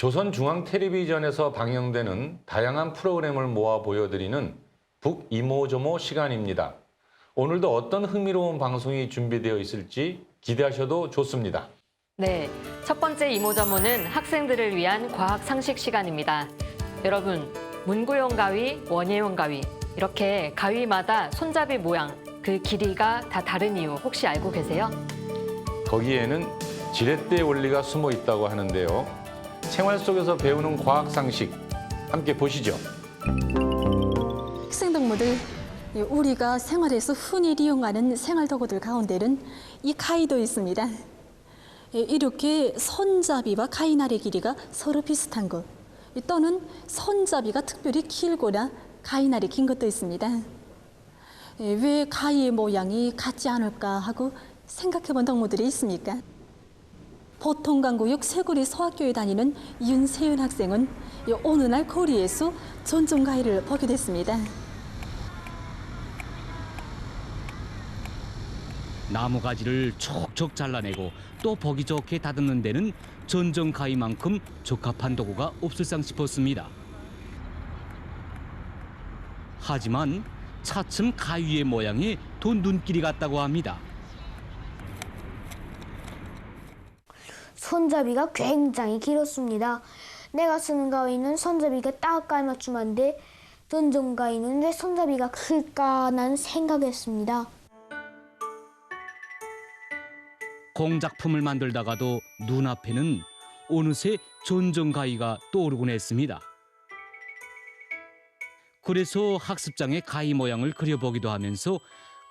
조선중앙텔레비전에서 방영되는 다양한 프로그램을 모아 보여드리는 북이모저모 시간입니다. 오늘도 어떤 흥미로운 방송이 준비되어 있을지 기대하셔도 좋습니다. 네, 첫 번째 이모저모는 학생들을 위한 과학 상식 시간입니다. 여러분, 문구용 가위, 원예용 가위 이렇게 가위마다 손잡이 모양, 그 길이가 다 다른 이유 혹시 알고 계세요? 거기에는 지렛대 원리가 숨어 있다고 하는데요. 생활 속에서 배우는 과학 상식 함께 보시죠. 학생동무들, 우리가 생활에서 흔히 이용하는 생활도구들 가운데는 이 가위도 있습니다. 이렇게 손잡이와 가위날의 길이가 서로 비슷한 것, 또는 손잡이가 특별히 길거나 가위날이 긴 것도 있습니다. 왜 가위의 모양이 같지 않을까 하고 생각해 본 동무들이 있습니까? 보통강구역 쇠고리 소학교에 다니는 윤세윤 학생은 어느 날 거리에서 전종 가위를 보게 됐습니다. 나무 가지를 촉촉 잘라내고 또 보기 좋게 다듬는 데는 전종 가위만큼 적합한 도구가 없을상 싶었습니다. 하지만 차츰 가위의 모양이 더 눈길이 갔다고 합니다. 손잡이가 굉장히 길었습니다. 내가 쓰는 가위는 손잡이가 딱 깔맞춤한데 전종 가위는 왜 손잡이가 클까? 난 생각했습니다. 공작품을 만들다가도 눈앞에는 어느새 전종 가위가 떠오르곤 했습니다. 그래서 학습장에 가위 모양을 그려보기도 하면서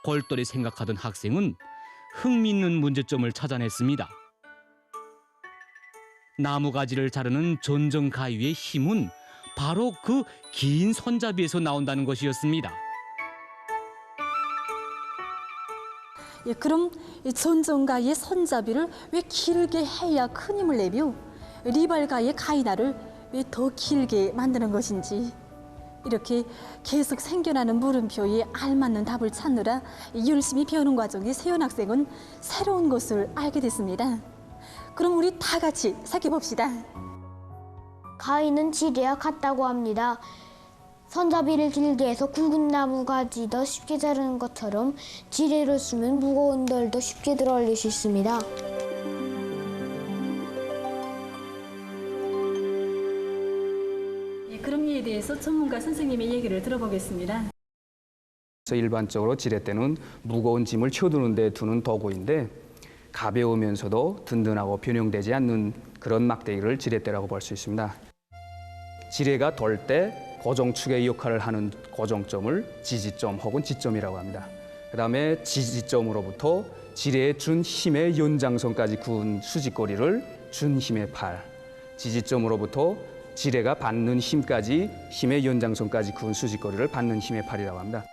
골똘히 생각하던 학생은 흥미있는 문제점을 찾아냈습니다. 나무 가지를 자르는 전종 가위의 힘은 바로 그 긴 손잡이에서 나온다는 것이었습니다. 그럼 전종 가위의 손잡이를 왜 길게 해야 큰 힘을 내며 리발 가위의 가위날을 왜 더 길게 만드는 것인지, 이렇게 계속 생겨나는 물음표에 알맞는 답을 찾느라 열심히 배우는 과정에 세연 학생은 새로운 것을 알게 됐습니다. 그럼 우리 다 같이 살펴봅시다. 가위는 지뢰와 같다고 합니다. 손잡이를 길게 해서 굵은 나무 가지도 쉽게 자르는 것처럼 지뢰를 쓰면 무거운 돌도 쉽게 들어 올릴 수 있습니다. 그럼 이에 대해서 전문가 선생님의 얘기를 들어보겠습니다. 일반적으로 지렛대는 무거운 짐을 쳐두는 데 두는 도구인데 가벼우면서도 든든하고 변형되지 않는 그런 막대기를 지렛대라고 볼 수 있습니다. 지뢰가 돌 때 고정축의 역할을 하는 고정점을 지지점 혹은 지점이라고 합니다. 그다음에 지지점으로부터 지뢰에 준 힘의 연장선까지 구운 수직거리를 준 힘의 팔, 지지점으로부터 지뢰가 받는 힘까지 힘의 연장선까지 구운 수직거리를 받는 힘의 팔이라고 합니다.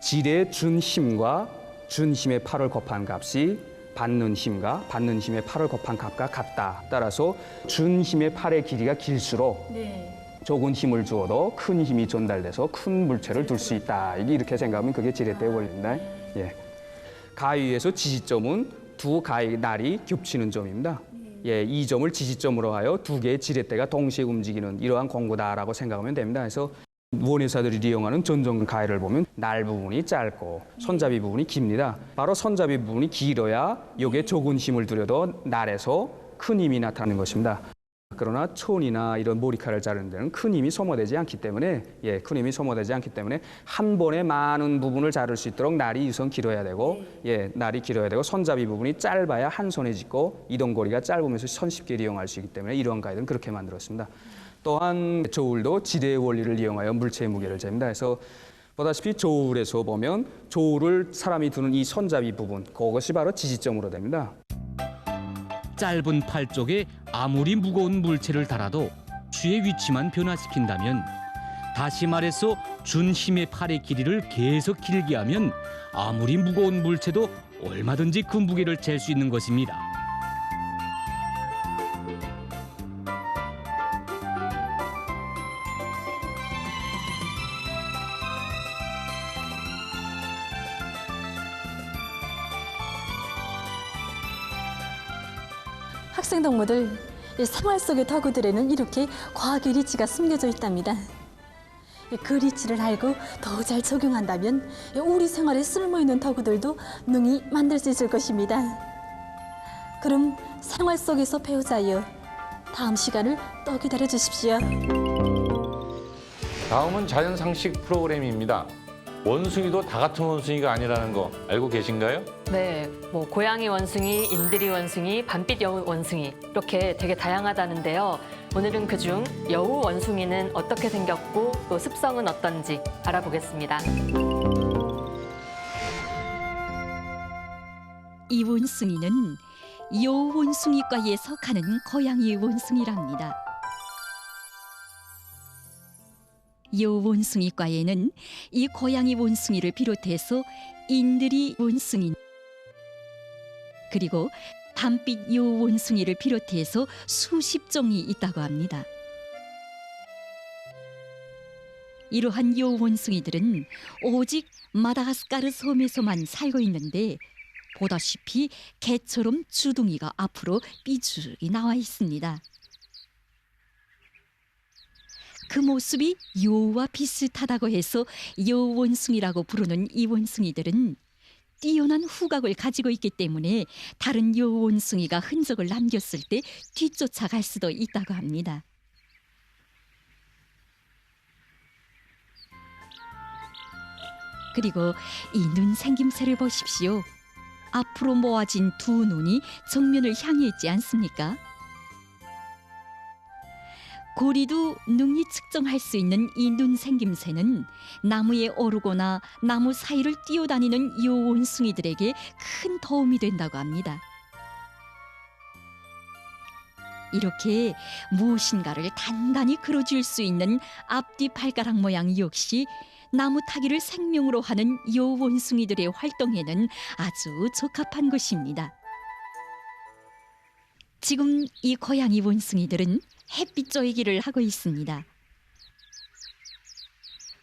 지뢰에 준 힘과 준 힘의 팔을 곱한 값이 받는 힘과 받는 힘의 팔을 곱한 값과 같다. 따라서 준 힘의 팔의 길이가 길수록 적은 힘을 주어도 큰 힘이 전달돼서 큰 물체를 둘 수 있다. 이렇게 생각하면 그게 지렛대의 원리입니다. 예. 가위에서 지지점은 두 가위 날이 겹치는 점입니다. 예, 이 점을 지지점으로 하여 두 개의 지렛대가 동시에 움직이는 이러한 공구다라고 생각하면 됩니다. 그래서 원예사들이 이용하는 전종 가위를 보면 날 부분이 짧고 손잡이 부분이 깁니다. 바로 손잡이 부분이 길어야 여기에 적은 힘을 들여도 날에서 큰 힘이 나타나는 것입니다. 그러나 촌이나 이런 머리카락을 자르는 데는 큰 힘이 소모되지 않기 때문에 큰 힘이 소모되지 않기 때문에 한 번에 많은 부분을 자를 수 있도록 날이 우선 길어야 되고 날이 길어야 되고 손잡이 부분이 짧아야 한 손에 짚고 이동거리가 짧으면서 손쉽게 이용할 수 있기 때문에 이러한 가위들은 그렇게 만들었습니다. 또한 저울도 지뢰의 원리를 이용하여 물체의 무게를 잽니다. 그래서 보다시피 저울에서 보면 저울을 사람이 두는 이 손잡이 부분, 그것이 바로 지지점으로 됩니다. 짧은 팔 쪽에 아무리 무거운 물체를 달아도 쥐의 위치만 변화시킨다면, 다시 말해서 준 힘의 팔의 길이를 계속 길게 하면 아무리 무거운 물체도 얼마든지 그 무게를 잴 수 있는 것입니다. 학생 동무들, 생활 속의 도구들에는 이렇게 과학의 리치가 숨겨져 있답니다. 그 리치를 알고 더 잘 적용한다면 우리 생활에 쓸모있는 도구들도 능히 만들 수 있을 것입니다. 그럼 생활 속에서 배우자요. 다음 시간을 또 기다려 주십시오. 다음은 자연 상식 프로그램입니다. 원숭이도 다 같은 원숭이가 아니라는 거 알고 계신가요? 네, 뭐 고양이 원숭이, 인드리 원숭이, 밤빛 여우 원숭이 이렇게 되게 다양하다는데요. 오늘은 그중 여우 원숭이는 어떻게 생겼고 또 습성은 어떤지 알아보겠습니다. 이 원숭이는 여우 원숭이과에 속하는 고양이 원숭이랍니다. 여우 원숭이과에는 이 고양이 원숭이를 비롯해서 인드리 원숭이 그리고 밤빛 여우 원숭이를 비롯해서 수십 종이 있다고 합니다. 이러한 여우 원숭이들은 오직 마다가스카르 섬에서만 살고 있는데 보다시피 개처럼 주둥이가 앞으로 삐죽이 나와 있습니다. 그 모습이 여우와 비슷하다고 해서 여우 원숭이라고 부르는 이 원숭이들은 뛰어난 후각을 가지고 있기 때문에 다른 여우 원숭이가 흔적을 남겼을 때 뒤쫓아갈 수도 있다고 합니다. 그리고 이 눈 생김새를 보십시오. 앞으로 모아진 두 눈이 정면을 향해 있지 않습니까? 고리도 능히 측정할 수 있는 이 눈 생김새는 나무에 오르거나 나무 사이를 뛰어다니는 여우 원숭이들에게 큰 도움이 된다고 합니다. 이렇게 무엇인가를 단단히 그려줄 수 있는 앞뒤 발가락 모양 역시 나무 타기를 생명으로 하는 여우 원숭이들의 활동에는 아주 적합한 것입니다. 지금 이 고양이 원숭이들은 햇빛 쬐기를 하고 있습니다.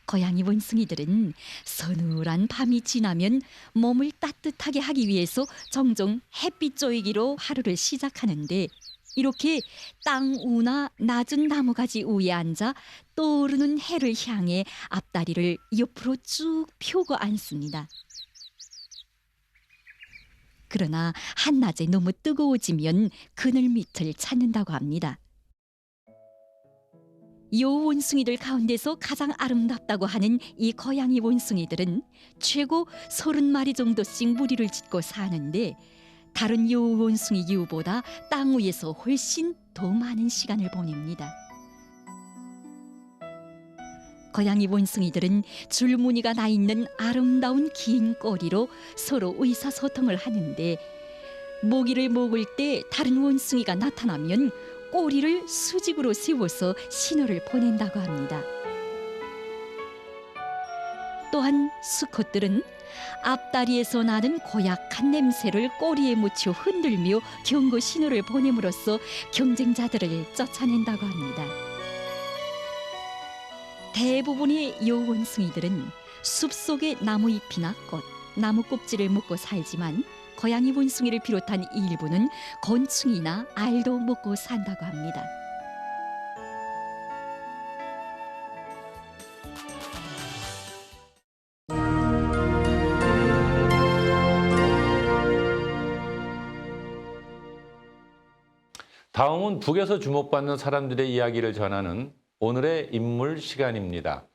고양이 원숭이들은 서늘한 밤이 지나면 몸을 따뜻하게 하기 위해서 종종 햇빛 쬐기로 하루를 시작하는데 이렇게 땅 위나 낮은 나무가지 위에 앉아 떠오르는 해를 향해 앞다리를 옆으로 쭉 펴고 앉습니다. 그러나 한낮에 너무 뜨거워지면 그늘 밑을 찾는다고 합니다. 여우 원숭이들 가운데서 가장 아름답다고 하는 이 고양이 원숭이들은 최고 30마리 정도씩 무리를 짓고 사는데 다른 여우 원숭이 유보다 땅 위에서 훨씬 더 많은 시간을 보냅니다. 고양이 원숭이들은 줄무늬가 나 있는 아름다운 긴 꼬리로 서로 의사소통을 하는데 먹이를 먹을 때 다른 원숭이가 나타나면 꼬리를 수직으로 세워서 신호를 보낸다고 합니다. 또한 수컷들은 앞다리에서 나는 고약한 냄새를 꼬리에 묻혀 흔들며 경고 신호를 보냄으로써 경쟁자들을 쫓아낸다고 합니다. 대부분의 여우 원숭이들은 숲속의 나무잎이나 꽃, 나무 껍질을 먹고 살지만 고양이 원숭이를 비롯한 일부는 곤충이나 알도 먹고 산다고 합니다. 다음은 북에서 주목받는 사람들의 이야기를 전하는 오늘의 인물 시간입니다.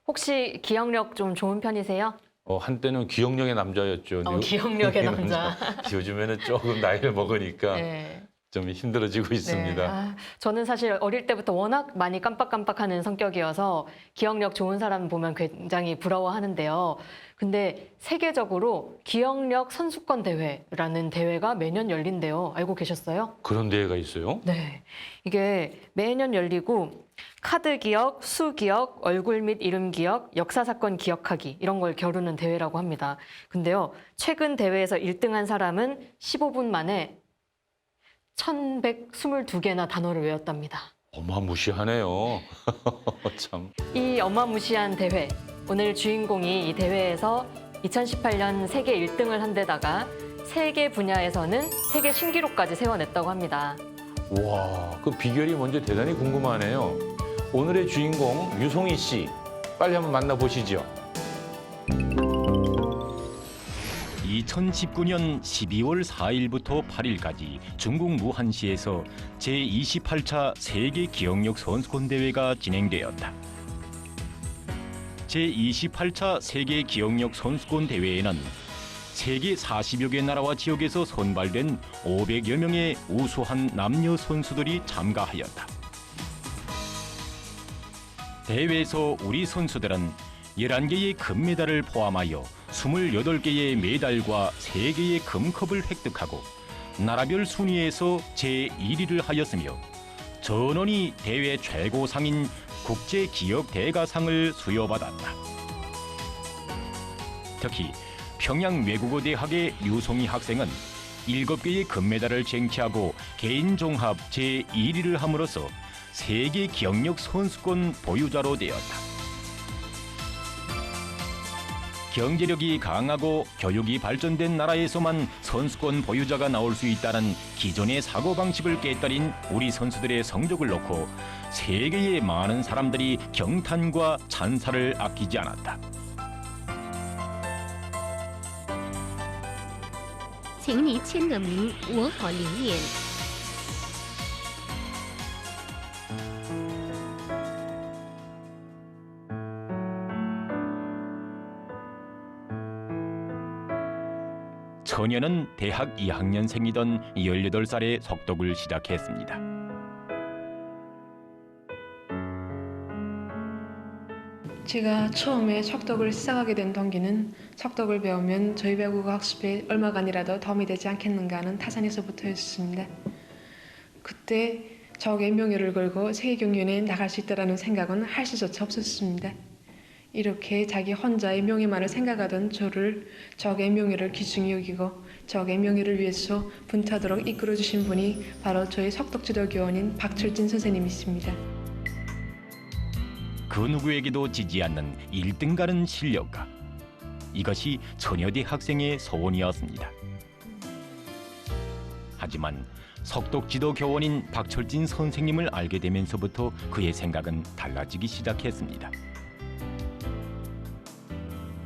혹시 기억력 좀 좋은 편이세요? 한때는 기억력의 남자였죠. 기억력의 남자. 요즘에는 조금 나이를 먹으니까 네. 좀 힘들어지고 있습니다. 네. 저는 사실 어릴 때부터 워낙 많이 깜빡깜빡하는 성격이어서 기억력 좋은 사람 보면 굉장히 부러워하는데요. 근데 세계적으로 기억력 선수권 대회라는 대회가 매년 열린대요. 알고 계셨어요? 그런 대회가 있어요? 네. 이게 매년 열리고 카드 기억, 수 기억, 얼굴 및 이름 기억, 역사 사건 기억하기 이런 걸 겨루는 대회라고 합니다. 근데요. 최근 대회에서 1등한 사람은 15분 만에 1122개나 단어를 외웠답니다. 어마무시하네요. 참. 이 어마무시한 대회, 오늘 주인공이 이 대회에서 2018년 세계 1등을 한 데다가 세계 분야에서는 세계 신기록까지 세워냈다고 합니다. 와, 그 비결이 뭔지 대단히 궁금하네요. 오늘의 주인공 유송희 씨, 빨리 한번 만나보시죠. 2019년 12월 4일부터 8일까지 중국 무한시에서 제28차 세계 기억력 선수권 대회가 진행되었다. 제28차 세계 기억력 선수권 대회에는 세계 40여 개 나라와 지역에서 선발된 500여 명의 우수한 남녀 선수들이 참가하였다. 대회에서 우리 선수들은 11개의 금메달을 포함하여 28개의 메달과 3개의 금컵을 획득하고 나라별 순위에서 제1위를 하였으며 전원이 대회 최고상인 국제기억대가상을 수여받았다. 특히 평양외국어대학의 유송희 학생은 7개의 금메달을 쟁취하고 개인 종합 제1위를 함으로써 세계 기억력 선수권 보유자로 되었다. 경제력이 강하고 교육이 발전된 나라에서만 선수권 보유자가 나올 수 있다는 기존의 사고방식을 깨뜨린 우리 선수들의 성적을 놓고 세계의 많은 사람들이 경탄과 찬사를 아끼지 않았다. 请你签个名，我好留念。 처녀는 대학 2학년생이던 18살에 석독을 시작했습니다. 제가 처음에 석독을 시작하게 된 동기는 석독을 배우면 저희 외국어 학습에 얼마간이라도 도움이 되지 않겠는가 하는 타산에서부터였습니다. 그때 적의 명예를 걸고 세계경연에 나갈 수 있다는 생각은 할 수조차 없었습니다. 이렇게 자기 혼자의 명예만을 생각하던 저를 적의 명예를 귀중히 여기고 적의 명예를 위해서 분투하도록 이끌어주신 분이 바로 저의 석독지도 교원인 박철진 선생님이십니다. 그 누구에게도 지지 않는 1등 가는 실력가. 이것이 처녀대 학생의 소원이었습니다. 하지만 석독지도 교원인 박철진 선생님을 알게 되면서부터 그의 생각은 달라지기 시작했습니다.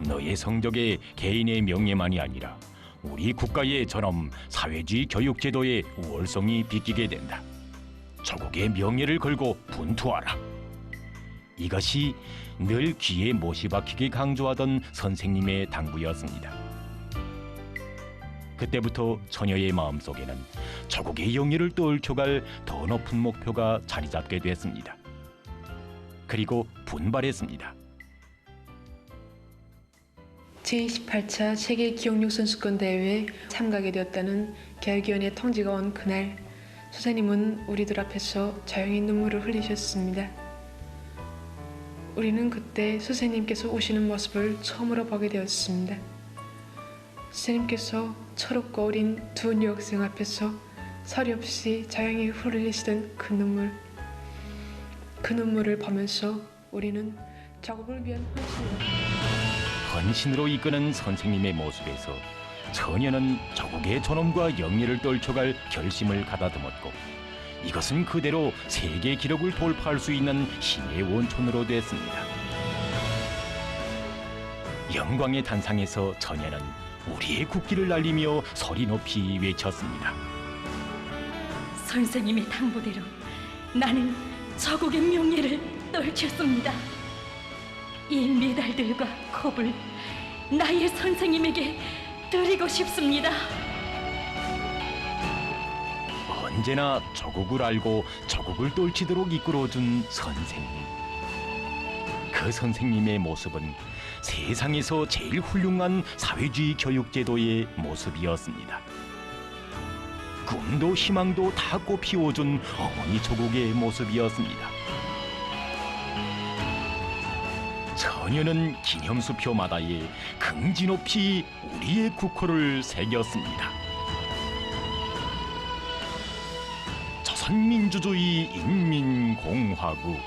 너의 성적에 개인의 명예만이 아니라 우리 국가의 전엄 사회주의 교육 제도의 우월성이 비끼게 된다. 조국의 명예를 걸고 분투하라. 이것이 늘 귀에 못이 박히게 강조하던 선생님의 당부였습니다. 그때부터 처녀의 마음속에는 조국의 영예를 떨쳐갈 더 높은 목표가 자리 잡게 됐습니다. 그리고 분발했습니다. 제28차 세계 기억력 선수권 대회에 참가하게 되었다는 계획위원회 통지가 온 그날 선생님은 우리들 앞에서 조용히 눈물을 흘리셨습니다. 우리는 그때 선생님께서 오시는 모습을 처음으로 보게 되었습니다. 선생님께서 철없고 어린 두 여학생 앞에서 서리 없이 조용히 흘리시던 그 눈물을 보면서 우리는 조국을 위한 헌신으로 이끄는 선생님의 모습에서 처녀는 조국의 존엄과 영예를 떨쳐갈 결심을 가다듬었고 이것은 그대로 세계 기록을 돌파할 수 있는 힘의 원천으로 됐습니다. 영광의 단상에서 처녀는 우리의 국기를 날리며 소리 높이 외쳤습니다. 선생님의 당부대로 나는 조국의 명예를 떨쳤습니다. 이 메달들과 컵을 나의 선생님에게 드리고 싶습니다. 언제나 조국을 알고 조국을 떨치도록 이끌어준 선생님. 그 선생님의 모습은 세상에서 제일 훌륭한 사회주의 교육제도의 모습이었습니다. 꿈도 희망도 다 꽃피워준 어머니 조국의 모습이었습니다. 처녀는 기념수표 마다에 긍지 높이 우리의 국호를 새겼습니다. 조선민주주의 인민공화국.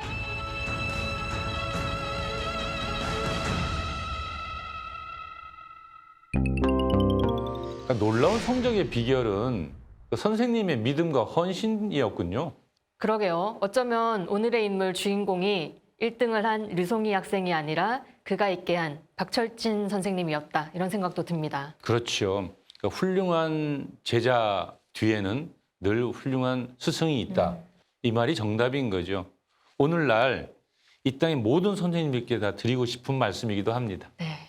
놀라운 성적의 비결은 그 선생님의 믿음과 헌신이었군요. 그러게요. 어쩌면 오늘의 인물 주인공이 1등을 한 류송희 학생이 아니라 그가 있게 한 박철진 선생님이었다. 이런 생각도 듭니다. 그렇죠. 그러니까 훌륭한 제자 뒤에는 늘 훌륭한 스승이 있다. 이 말이 정답인 거죠. 오늘날 이 땅의 모든 선생님들께 다 드리고 싶은 말씀이기도 합니다. 네.